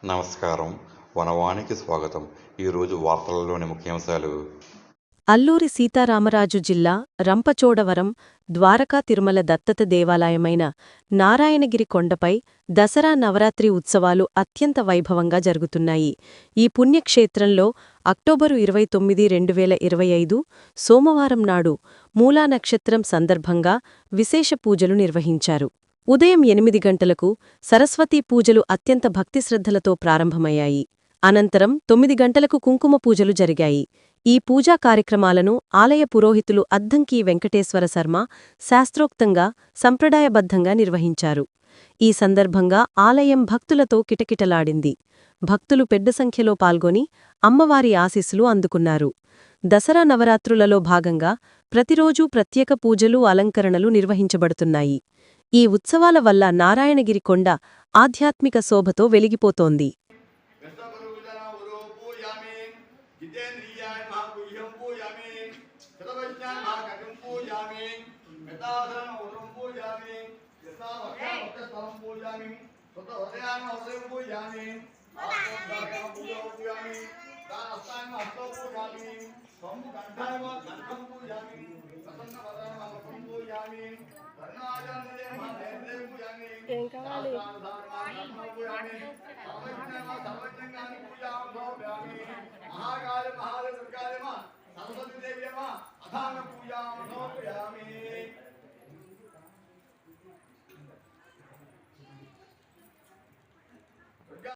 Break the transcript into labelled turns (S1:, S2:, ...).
S1: నమస్కారం. వనవానికి స్వాగతం. ఈరోజు వార్తలలోని ముఖ్యాంశాలు.
S2: అల్లూరి సీతారామరాజు జిల్లా రంపచోడవరం ద్వారకా తిరుమల దత్తత దేవాలయమైన నారాయణగిరి కొండపై దసరా నవరాత్రి ఉత్సవాలు అత్యంత వైభవంగా జరుగుతున్నాయి. ఈ పుణ్యక్షేత్రంలో అక్టోబరు 29, 2025 సోమవారం నాడు మూలా నక్షత్రం సందర్భంగా విశేష పూజలు నిర్వహించారు. ఉదయం 8 గంటలకు సరస్వతీ పూజలు అత్యంత భక్తిశ్రద్ధలతో ప్రారంభమయ్యాయి. అనంతరం 9 గంటలకు కుంకుమ పూజలు జరిగాయి. ఈ పూజా కార్యక్రమాలను ఆలయ పురోహితులు అద్దంకి వెంకటేశ్వర శర్మ శాస్త్రోక్తంగా, సంప్రదాయబద్ధంగా నిర్వహించారు. ఈ సందర్భంగా ఆలయం భక్తులతో కిటకిటలాడింది. భక్తులు పెద్ద సంఖ్యలో పాల్గొని అమ్మవారి ఆశీస్సులు అందుకున్నారు. దసరా నవరాత్రులలో భాగంగా ప్రతిరోజూ ప్రత్యేక పూజలు, అలంకరణలు నిర్వహించబడుతున్నాయి. ఈ ఉత్సవాల వల్ల నారాయణగిరి కొండ ఆధ్యాత్మిక శోభతో వెలిగిపోతోంది.
S3: ఏం కావాలి?
S4: మహాకాళి మహాదేవ దుర్గాదేవ సరస్వతి దేవి అథాన పూజాం సమర్పయామి.